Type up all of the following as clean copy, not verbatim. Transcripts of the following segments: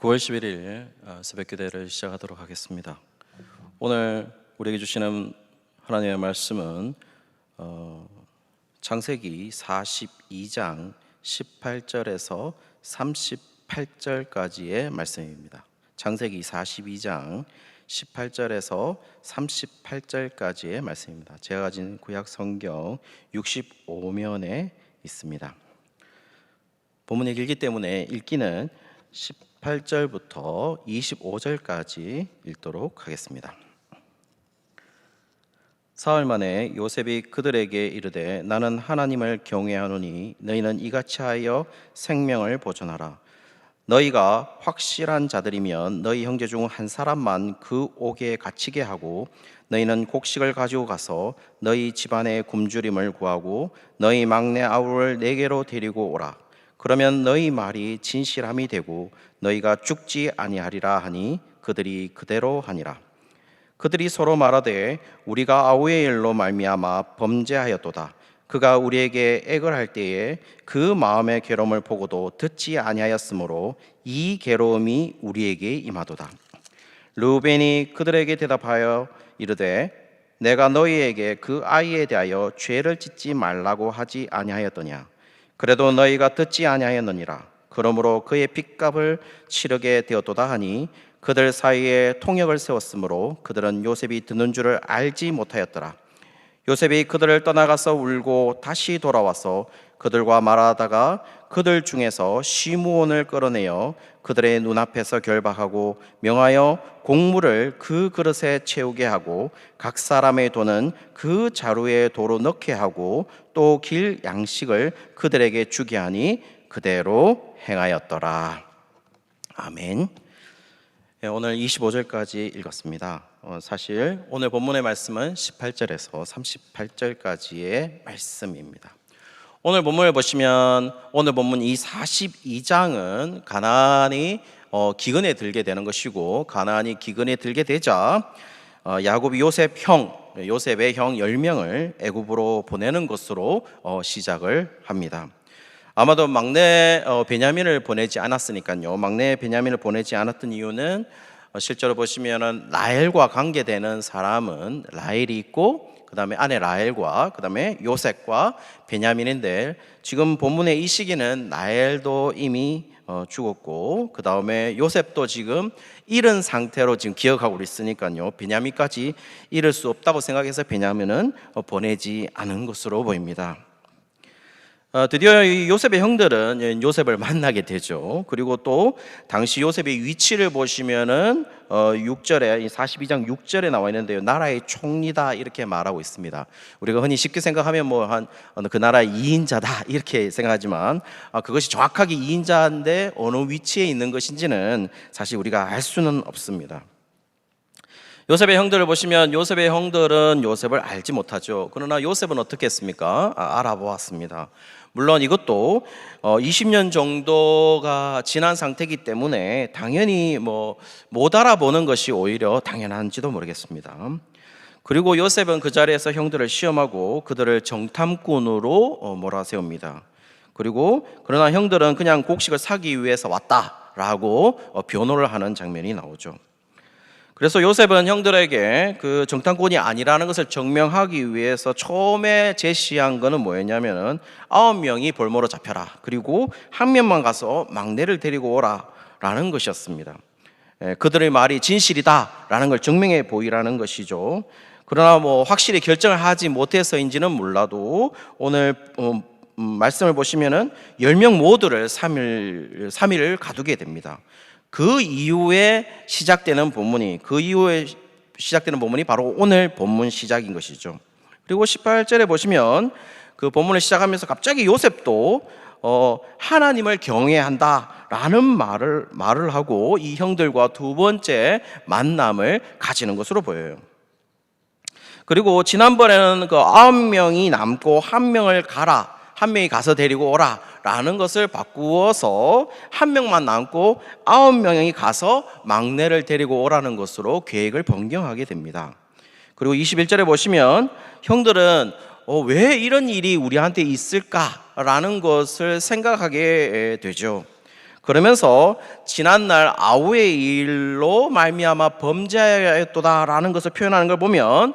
9월 11일 새벽 기도를 시작하도록 하겠습니다. 오늘 우리에게 주시는 하나님의 말씀은 창세기 42장 18절에서 38절까지의 말씀입니다. 창세기 42장 18절에서 38절까지의 말씀입니다. 제가 가진 구약 성경 65면에 있습니다. 본문이 길기 때문에 읽기는 18절부터 25절까지 읽도록 하겠습니다. 사흘 만에 요셉이 그들에게 이르되 나는 하나님을 경외하노니 너희는 이같이 하여 생명을 보존하라. 너희가 확실한 자들이면 너희 형제 중 한 사람만 그 옥에 갇히게 하고 너희는 곡식을 가지고 가서 너희 집안의 굶주림을 구하고 너희 막내 아우를 내게로 데리고 오라. 그러면 너희 말이 진실함이 되고 너희가 죽지 아니하리라 하니 그들이 그대로 하니라. 그들이 서로 말하되 우리가 아우의 일로 말미암아 범죄하였도다. 그가 우리에게 액을 할 때에 그 마음의 괴로움을 보고도 듣지 아니하였으므로 이 괴로움이 우리에게 임하도다. 르우벤이 그들에게 대답하여 이르되 내가 너희에게 그 아이에 대하여 죄를 짓지 말라고 하지 아니하였더냐. 그래도 너희가 듣지 아니하였느니라. 그러므로 그의 빚값을 치르게 되었도다 하니 그들 사이에 통역을 세웠으므로 그들은 요셉이 듣는 줄을 알지 못하였더라. 요셉이 그들을 떠나가서 울고 다시 돌아와서 그들과 말하다가 그들 중에서 시므온을 끌어내어 그들의 눈앞에서 결박하고 명하여 곡물을 그 그릇에 채우게 하고 각 사람의 돈은 그 자루에 도로 넣게 하고 또 길 양식을 그들에게 주게 하니 그대로 행하였더라. 아멘. 오늘 25절까지 읽었습니다. 사실 오늘 본문의 말씀은 18절에서 38절까지의 말씀입니다. 오늘 본문을 보시면 오늘 본문 이 42장은 가나안이 기근에 들게 되는 것이고 가나안이 기근에 들게 되자 야곱이 요셉의 형 10명을 애굽으로 보내는 것으로 시작을 합니다. 아마도 막내 베냐민을 보내지 않았으니까요. 막내 베냐민을 보내지 않았던 이유는 실제로 보시면은 라헬과 관계되는 사람은 라헬이 있고 그 다음에 아내 라헬과 그 다음에 요셉과 베냐민인데 지금 본문의 이 시기는 라헬도 이미 죽었고 그 다음에 요셉도 지금 잃은 상태로 지금 기억하고 있으니까요. 베냐민까지 잃을 수 없다고 생각해서 베냐민은 보내지 않은 것으로 보입니다. 드디어 요셉의 형들은 요셉을 만나게 되죠. 그리고 또 당시 요셉의 위치를 보시면은 6절에 42장 6절에 나와 있는데요. 나라의 총리다 이렇게 말하고 있습니다. 우리가 흔히 쉽게 생각하면 그 나라의 2인자다 이렇게 생각하지만 그것이 정확하게 2인자인데 어느 위치에 있는 것인지는 사실 우리가 알 수는 없습니다. 요셉의 형들을 보시면 요셉의 형들은 요셉을 알지 못하죠. 그러나 요셉은 어떻게 했습니까? 알아보았습니다. 물론 이것도 20년 정도가 지난 상태이기 때문에 당연히 못 알아보는 것이 오히려 당연한지도 모르겠습니다. 그리고 요셉은 그 자리에서 형들을 시험하고 그들을 정탐꾼으로 몰아세웁니다. 그러나 형들은 그냥 곡식을 사기 위해서 왔다라고 변호를 하는 장면이 나오죠. 그래서 요셉은 형들에게 그 정탐꾼이 아니라는 것을 증명하기 위해서 처음에 제시한 것은 뭐였냐면은 9명이 볼모로 잡혀라. 그리고 한 명만 가서 막내를 데리고 오라 라는 것이었습니다. 그들의 말이 진실이다라는 걸 증명해 보이라는 것이죠. 그러나 확실히 결정을 하지 못해서인지는 몰라도 오늘 말씀을 보시면은 10명 모두를 3일을 가두게 됩니다. 그 이후에 시작되는 본문이 바로 오늘 본문 시작인 것이죠. 그리고 18절에 보시면 그 본문을 시작하면서 갑자기 요셉도 하나님을 경외한다라는 말을 하고 이 형들과 두 번째 만남을 가지는 것으로 보여요. 그리고 지난번에는 그 9명이 남고 한 명이 가서 데리고 오라 라는 것을 바꾸어서 한 명만 남고 9명이 가서 막내를 데리고 오라는 것으로 계획을 변경하게 됩니다. 그리고 21절에 보시면 형들은 왜 이런 일이 우리한테 있을까라는 것을 생각하게 되죠. 그러면서 지난날 아우의 일로 말미암아 범죄하였도다라는 것을 표현하는 걸 보면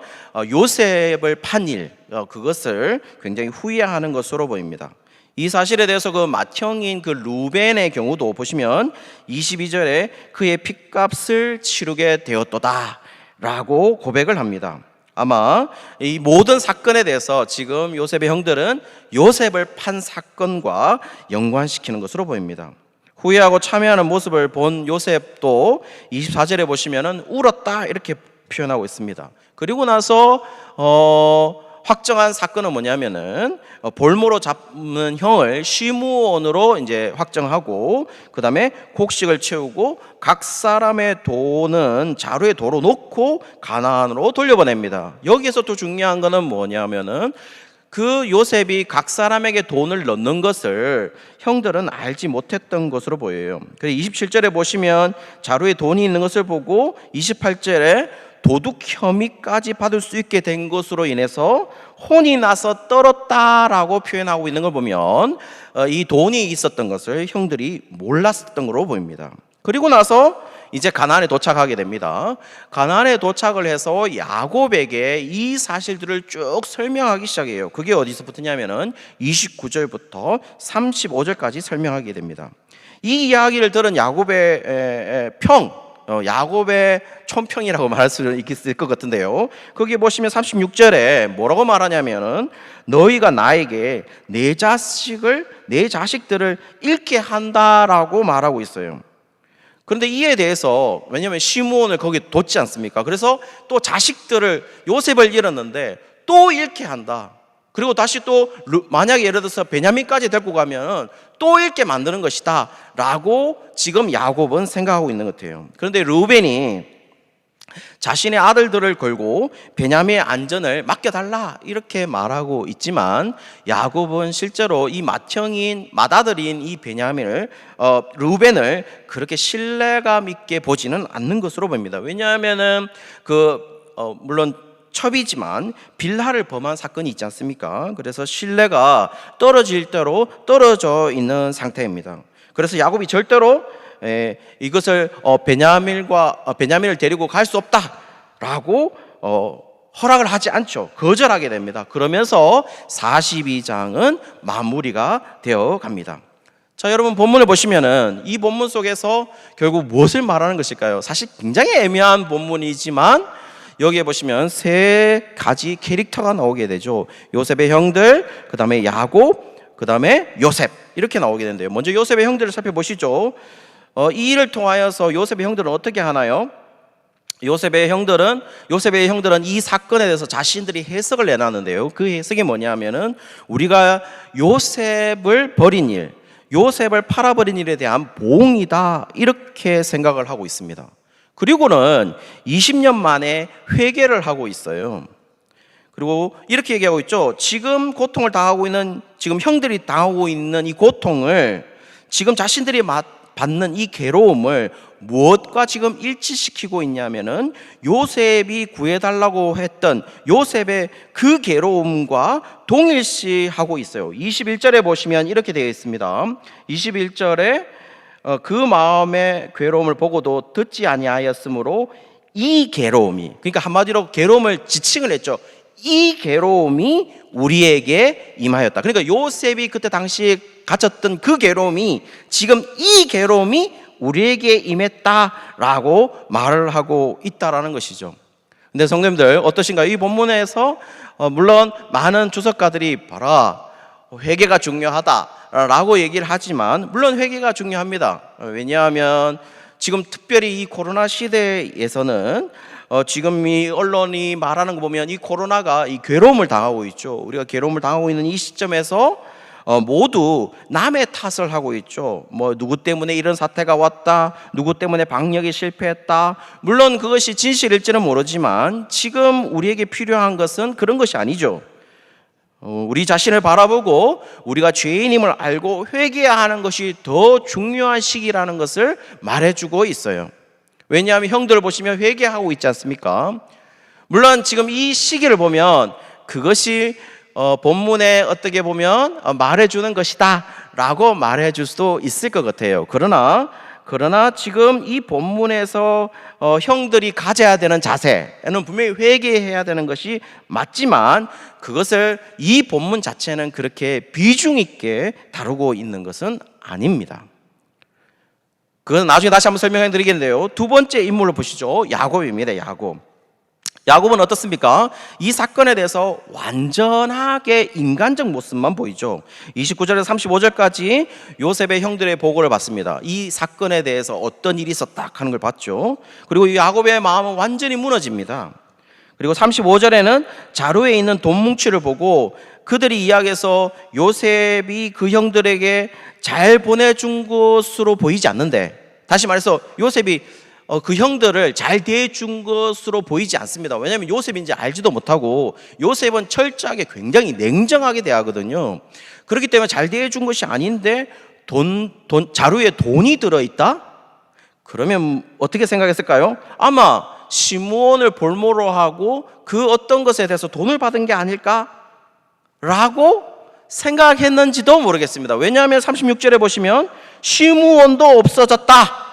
요셉을 판 일, 그것을 굉장히 후회하는 것으로 보입니다. 이 사실에 대해서 그 맏형인 그 루벤의 경우도 보시면 22절에 그의 핏값을 치르게 되었도다 라고 고백을 합니다. 아마 이 모든 사건에 대해서 지금 요셉의 형들은 요셉을 판 사건과 연관시키는 것으로 보입니다. 후회하고 참여하는 모습을 본 요셉도 24절에 보시면은 울었다 이렇게 표현하고 있습니다. 그리고 나서 확정한 사건은 뭐냐면은 볼모로 잡는 형을 시므온으로 이제 확정하고 그 다음에 곡식을 채우고 각 사람의 돈은 자루에 도로 놓고 가나안으로 돌려보냅니다. 여기에서 또 중요한 거는 뭐냐면은 그 요셉이 각 사람에게 돈을 넣는 것을 형들은 알지 못했던 것으로 보여요. 그래서 27절에 보시면 자루에 돈이 있는 것을 보고 28절에 도둑 혐의까지 받을 수 있게 된 것으로 인해서 혼이 나서 떨었다라고 표현하고 있는 걸 보면 이 돈이 있었던 것을 형들이 몰랐었던 것으로 보입니다. 그리고 나서 이제 가나안에 도착하게 됩니다. 가나안에 도착을 해서 야곱에게 이 사실들을 쭉 설명하기 시작해요. 그게 어디서부터냐면은 29절부터 35절까지 설명하게 됩니다. 이 이야기를 들은 야곱의 야곱의 촌평이라고 말할 수 있을 것 같은데요. 거기 보시면 36절에 뭐라고 말하냐면은 너희가 나에게 내 자식들을 잃게 한다라고 말하고 있어요. 그런데 이에 대해서 왜냐하면 시므온을 거기 뒀지 않습니까? 그래서 또 자식들을 요셉을 잃었는데 또 잃게 한다. 그리고 다시 또 만약에 예를 들어서 베냐민까지 데리고 가면 또 잃게 만드는 것이다 라고 지금 야곱은 생각하고 있는 것 같아요. 그런데 루벤이 자신의 아들들을 걸고 베냐민의 안전을 맡겨달라 이렇게 말하고 있지만 야곱은 실제로 이 맏아들인 이 베냐민을 루벤을 그렇게 신뢰감 있게 보지는 않는 것으로 보입니다. 왜냐하면은 물론 첩이지만 빌라를 범한 사건이 있지 않습니까? 그래서 신뢰가 떨어질 대로 떨어져 있는 상태입니다. 그래서 야곱이 절대로 이것을 베냐민을 데리고 갈 수 없다라고 허락을 하지 않죠. 거절하게 됩니다. 그러면서 42장은 마무리가 되어 갑니다. 자, 여러분 본문을 보시면은 이 본문 속에서 결국 무엇을 말하는 것일까요? 사실 굉장히 애매한 본문이지만 여기에 보시면 세 가지 캐릭터가 나오게 되죠. 요셉의 형들, 그 다음에 야곱, 그 다음에 요셉 이렇게 나오게 되는데요. 먼저 요셉의 형들을 살펴보시죠. 이 일을 통하여서 요셉의 형들은 어떻게 하나요? 요셉의 형들은 이 사건에 대해서 자신들이 해석을 내놨는데요. 그 해석이 뭐냐면은 우리가 요셉을 버린 일, 요셉을 팔아버린 일에 대한 보응이다 이렇게 생각을 하고 있습니다. 그리고는 20년 만에 회개를 하고 있어요. 그리고 이렇게 얘기하고 있죠. 지금 고통을 당하고 있는, 지금 형들이 당하고 있는 이 고통을, 지금 자신들이 받는 이 괴로움을 무엇과 지금 일치시키고 있냐면은 요셉이 구해달라고 했던 요셉의 그 괴로움과 동일시하고 있어요. 21절에 보시면 이렇게 되어 있습니다. 21절에 그 마음의 괴로움을 보고도 듣지 아니하였으므로 이 괴로움이, 그러니까 한마디로 괴로움을 지칭을 했죠. 이 괴로움이 우리에게 임하였다. 그러니까 요셉이 그때 당시에 가졌던 그 괴로움이 지금 이 괴로움이 우리에게 임했다라고 말을 하고 있다라는 것이죠. 근데 성도님들 어떠신가요? 이 본문에서 물론 많은 주석가들이 봐라, 회개가 중요하다라고 얘기를 하지만 물론 회개가 중요합니다. 왜냐하면 지금 특별히 이 코로나 시대에서는 지금 이 언론이 말하는 거 보면 이 코로나가 이 괴로움을 당하고 있죠. 우리가 괴로움을 당하고 있는 이 시점에서 모두 남의 탓을 하고 있죠. 뭐 누구 때문에 이런 사태가 왔다, 누구 때문에 방역이 실패했다. 물론 그것이 진실일지는 모르지만 지금 우리에게 필요한 것은 그런 것이 아니죠. 우리 자신을 바라보고 우리가 죄인임을 알고 회개해야 하는 것이 더 중요한 시기라는 것을 말해주고 있어요. 왜냐하면 형들을 보시면 회개하고 있지 않습니까? 물론 지금 이 시기를 보면 그것이 본문에 어떻게 보면 말해주는 것이다 라고 말해 줄 수도 있을 것 같아요. 그러나 지금 이 본문에서 형들이 가져야 되는 자세는 분명히 회개해야 되는 것이 맞지만, 그것을 이 본문 자체는 그렇게 비중 있게 다루고 있는 것은 아닙니다. 그건 나중에 다시 한번 설명해 드리겠는데요, 두 번째 인물을 보시죠. 야곱입니다. 야곱은 어떻습니까? 이 사건에 대해서 완전하게 인간적 모습만 보이죠. 29절에서 35절까지 요셉의 형들의 보고를 받습니다. 이 사건에 대해서 어떤 일이 있었다 하는 걸 봤죠. 그리고 이 야곱의 마음은 완전히 무너집니다. 그리고 35절에는 자루에 있는 돈 뭉치를 보고 그들이 이야기해서 요셉이 그 형들에게 잘 보내준 것으로 보이지 않는데, 다시 말해서 요셉이 그 형들을 잘 대해준 것으로 보이지 않습니다. 왜냐하면 요셉인지 알지도 못하고, 요셉은 철저하게 굉장히 냉정하게 대하거든요. 그렇기 때문에 잘 대해준 것이 아닌데 자루에 돈이 들어있다? 그러면 어떻게 생각했을까요? 아마 시므온을 볼모로 하고 그 어떤 것에 대해서 돈을 받은 게 아닐까? 라고 생각했는지도 모르겠습니다. 왜냐하면 36절에 보시면 시므온도 없어졌다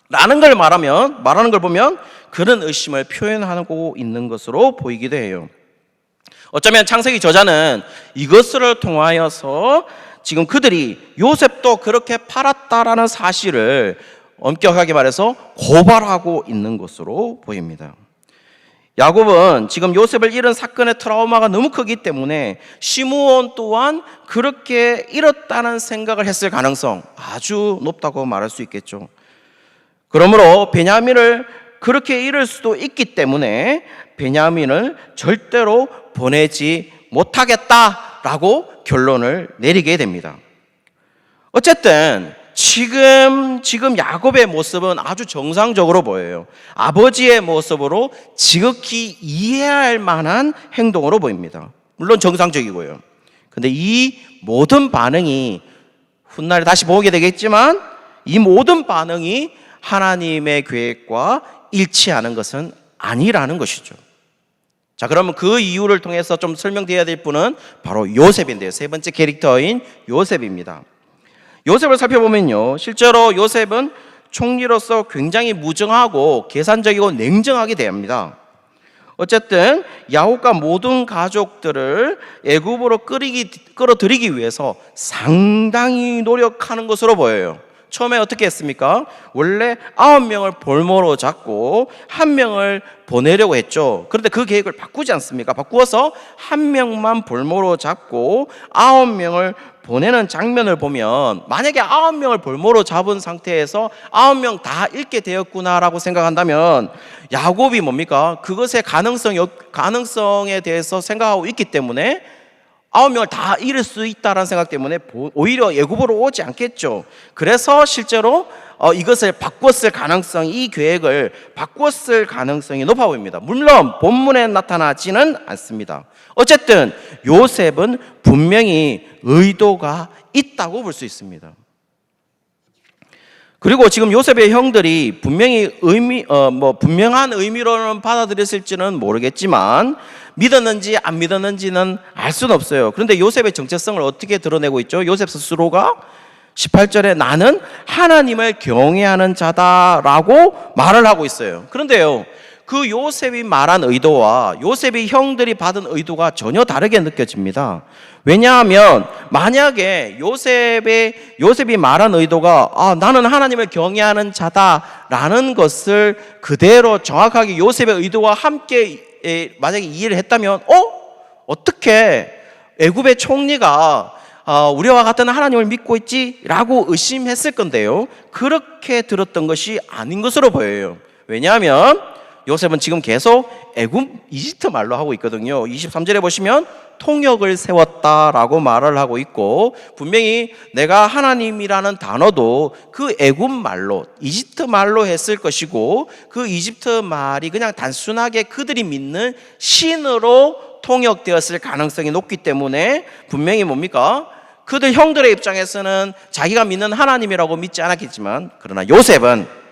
라는 걸 말하는 걸 보면 그런 의심을 표현하고 있는 것으로 보이기도 해요. 어쩌면 창세기 저자는 이것을 통하여서 지금 그들이 요셉도 그렇게 팔았다라는 사실을 엄격하게 말해서 고발하고 있는 것으로 보입니다. 야곱은 지금 요셉을 잃은 사건의 트라우마가 너무 크기 때문에 시므온 또한 그렇게 잃었다는 생각을 했을 가능성 아주 높다고 말할 수 있겠죠. 그러므로 베냐민을 그렇게 잃을 수도 있기 때문에 베냐민을 절대로 보내지 못하겠다라고 결론을 내리게 됩니다. 어쨌든 지금 야곱의 모습은 아주 정상적으로 보여요. 아버지의 모습으로 지극히 이해할 만한 행동으로 보입니다. 물론 정상적이고요. 근데 이 모든 반응이 훗날에 다시 보게 되겠지만, 이 모든 반응이 하나님의 계획과 일치하는 것은 아니라는 것이죠. 자, 그러면 그 이유를 통해서 좀 설명드려야 될 분은 바로 요셉인데요. 세 번째 캐릭터인 요셉입니다. 요셉을 살펴보면요, 실제로 요셉은 총리로서 굉장히 무정하고 계산적이고 냉정하게 대합니다. 어쨌든 야곱과 모든 가족들을 애굽으로 끌어들이기 위해서 상당히 노력하는 것으로 보여요. 처음에 어떻게 했습니까? 원래 9명을 볼모로 잡고 1명을 보내려고 했죠. 그런데 그 계획을 바꾸지 않습니까? 바꾸어서 1명만 볼모로 잡고 9명을 보내는 장면을 보면, 만약에 9명을 볼모로 잡은 상태에서 9명 다 잃게 되었구나라고 생각한다면 야곱이 뭡니까? 그것의 가능성에 대해서 생각하고 있기 때문에 9명을 다 잃을 수 있다는 생각 때문에 오히려 애굽으로 오지 않겠죠. 그래서 실제로 이것을 바꿨을 가능성, 이 계획을 바꿨을 가능성이 높아 보입니다. 물론 본문에 나타나지는 않습니다. 어쨌든 요셉은 분명히 의도가 있다고 볼 수 있습니다. 그리고 지금 요셉의 형들이 분명히 분명한 의미로는 받아들였을지는 모르겠지만, 믿었는지 안 믿었는지는 알 수는 없어요. 그런데 요셉의 정체성을 어떻게 드러내고 있죠? 요셉 스스로가 18절에 나는 하나님을 경외하는 자다라고 말을 하고 있어요. 그런데요, 그 요셉이 말한 의도와 요셉이 형들이 받은 의도가 전혀 다르게 느껴집니다. 왜냐하면 만약에 요셉이 말한 의도가 나는 하나님을 경외하는 자다라는 것을 그대로 정확하게 요셉의 의도와 함께 만약에 이해를 했다면 어떻게 애굽의 총리가 우리와 같은 하나님을 믿고 있지? 라고 의심했을 건데요, 그렇게 들었던 것이 아닌 것으로 보여요. 왜냐하면 요셉은 지금 계속 이집트 말로 하고 있거든요. 23절에 보시면 통역을 세웠다라고 말을 하고 있고, 분명히 내가 하나님이라는 단어도 그 애굽 말로, 이집트 말로 했을 것이고, 그 이집트 말이 그냥 단순하게 그들이 믿는 신으로 통역되었을 가능성이 높기 때문에 분명히 뭡니까? 그들 형들의 입장에서는 자기가 믿는 하나님이라고 믿지 않았겠지만, 그러나 요셉은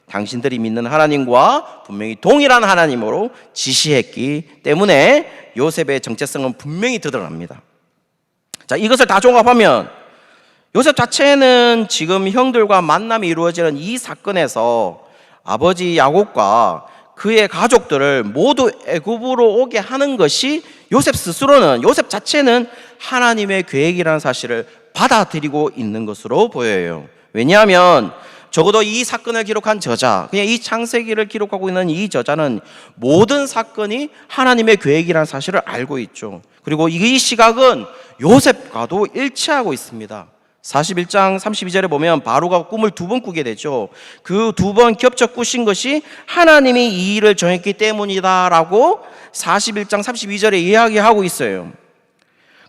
당신들이 믿는 하나님과 분명히 동일한 하나님으로 지시했기 때문에 요셉의 정체성은 분명히 드러납니다. 자, 이것을 다 종합하면 요셉 자체는 지금 형들과 만남이 이루어지는 이 사건에서 아버지 야곱과 그의 가족들을 모두 애굽으로 오게 하는 것이 요셉 스스로는, 요셉 자체는 하나님의 계획이라는 사실을 받아들이고 있는 것으로 보여요. 왜냐하면 적어도 이 사건을 기록한 저자, 그냥 이 창세기를 기록하고 있는 이 저자는 모든 사건이 하나님의 계획이라는 사실을 알고 있죠. 그리고 이 시각은 요셉과도 일치하고 있습니다. 41장 32절에 보면 바로가 꿈을 2번 꾸게 되죠. 그 2번 겹쳐 꾸신 것이 하나님이 이 일을 정했기 때문이다라고 41장 32절에 이야기하고 있어요.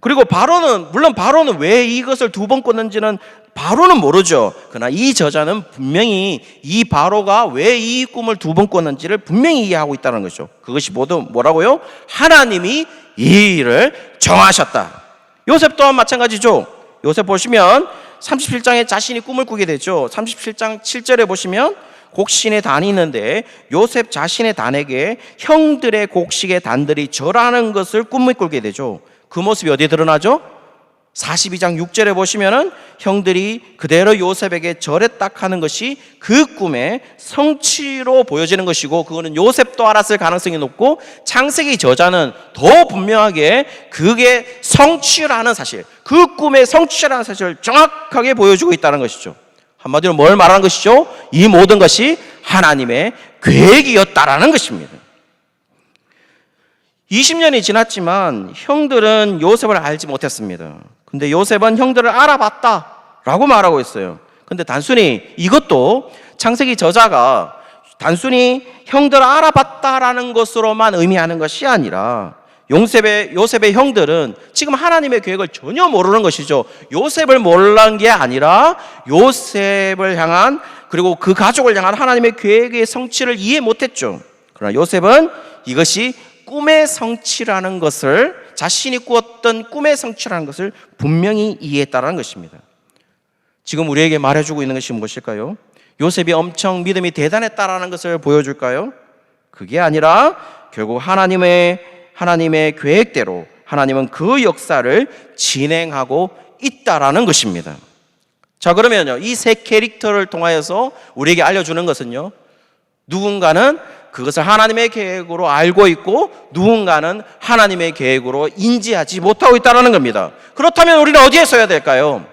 그리고 바로는, 물론 바로는 왜 이것을 2번 꿨는지는 바로는 모르죠. 그러나 이 저자는 분명히 이 바로가 왜 이 꿈을 2번 꿨는지를 분명히 이해하고 있다는 거죠. 그것이 모두 뭐라고요? 하나님이 이 일을 정하셨다. 요셉 또한 마찬가지죠. 요셉 보시면 37장에 자신이 꿈을 꾸게 되죠. 37장 7절에 보시면 곡신의 단이 있는데 요셉 자신의 단에게 형들의 곡식의 단들이 절하는 것을 꿈을 꾸게 되죠. 그 모습이 어디에 드러나죠? 42장 6절에 보시면은 형들이 그대로 요셉에게 절했다 하는 것이 그 꿈의 성취로 보여지는 것이고, 그거는 요셉도 알았을 가능성이 높고 창세기 저자는 더 분명하게 그게 성취라는 사실, 그 꿈의 성취라는 사실을 정확하게 보여주고 있다는 것이죠. 한마디로 뭘 말하는 것이죠? 이 모든 것이 하나님의 계획이었다라는 것입니다. 20년이 지났지만 형들은 요셉을 알지 못했습니다. 근데 요셉은 형들을 알아봤다라고 말하고 있어요. 근데 단순히 이것도 창세기 저자가 단순히 형들을 알아봤다라는 것으로만 의미하는 것이 아니라 요셉의 형들은 지금 하나님의 계획을 전혀 모르는 것이죠. 요셉을 모르는 게 아니라 요셉을 향한, 그리고 그 가족을 향한 하나님의 계획의 성취를 이해 못했죠. 그러나 요셉은 이것이 꿈의 성취라는 것을, 자신이 꾸었던 꿈의 성취라는 것을 분명히 이해했다는 것입니다. 지금 우리에게 말해주고 있는 것이 무엇일까요? 요셉이 엄청 믿음이 대단했다라는 것을 보여줄까요? 그게 아니라 결국 하나님의 계획대로 하나님은 그 역사를 진행하고 있다라는 것입니다. 자, 그러면요, 이 세 캐릭터를 통하여서 우리에게 알려주는 것은요, 누군가는 그것을 하나님의 계획으로 알고 있고 누군가는 하나님의 계획으로 인지하지 못하고 있다는 겁니다. 그렇다면 우리는 어디에 서야 될까요?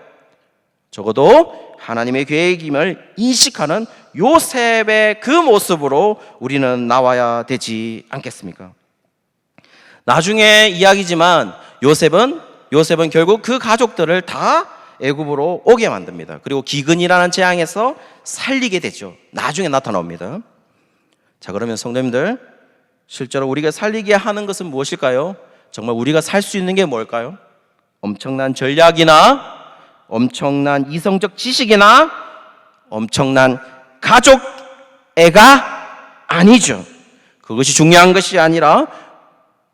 적어도 하나님의 계획임을 인식하는 요셉의 그 모습으로 우리는 나와야 되지 않겠습니까? 나중에 이야기지만 요셉은 결국 그 가족들을 다 애굽으로 오게 만듭니다. 그리고 기근이라는 재앙에서 살리게 되죠. 나중에 나타납니다. 자, 그러면 성도님들, 실제로 우리가 살리게 하는 것은 무엇일까요? 정말 우리가 살 수 있는 게 뭘까요? 엄청난 전략이나 엄청난 이성적 지식이나 엄청난 가족애가 아니죠. 그것이 중요한 것이 아니라,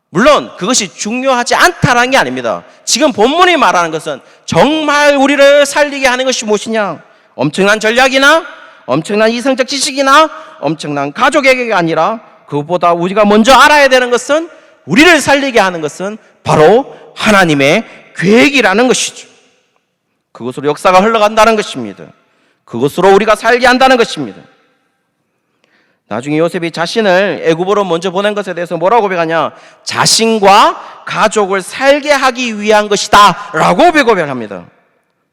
물론 그것이 중요하지 않다라는 게 아닙니다. 지금 본문이 말하는 것은 정말 우리를 살리게 하는 것이 무엇이냐? 엄청난 전략이나 엄청난 이성적 지식이나 엄청난 가족에게가 아니라, 그것보다 우리가 먼저 알아야 되는 것은, 우리를 살리게 하는 것은 바로 하나님의 계획이라는 것이죠. 그것으로 역사가 흘러간다는 것입니다. 그것으로 우리가 살게 한다는 것입니다. 나중에 요셉이 자신을 애굽으로 먼저 보낸 것에 대해서 뭐라고 고백하냐? 자신과 가족을 살게 하기 위한 것이다 라고 고백합니다.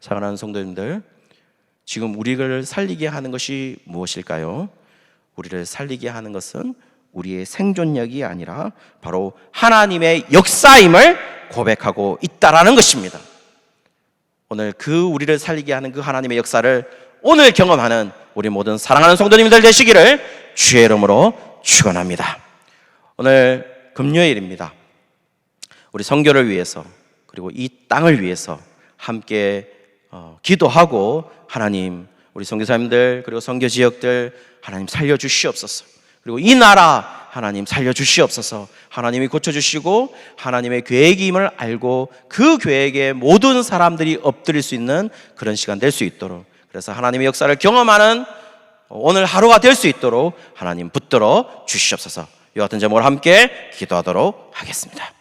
사랑하는 성도님들, 지금 우리를 살리게 하는 것이 무엇일까요? 우리를 살리게 하는 것은 우리의 생존력이 아니라 바로 하나님의 역사임을 고백하고 있다라는 것입니다. 오늘 그 우리를 살리게 하는 그 하나님의 역사를 오늘 경험하는 우리 모든 사랑하는 성도님들 되시기를 주의 이름으로 축원합니다. 오늘 금요일입니다. 우리 선교를 위해서, 그리고 이 땅을 위해서 함께 기도하고, 하나님, 우리 선교사님들 그리고 선교 지역들 하나님 살려주시옵소서. 그리고 이 나라 하나님 살려주시옵소서. 하나님이 고쳐주시고 하나님의 계획임을 알고 그 계획에 모든 사람들이 엎드릴 수 있는 그런 시간 될 수 있도록, 그래서 하나님의 역사를 경험하는 오늘 하루가 될 수 있도록 하나님 붙들어 주시옵소서. 이와 같은 점을 함께 기도하도록 하겠습니다.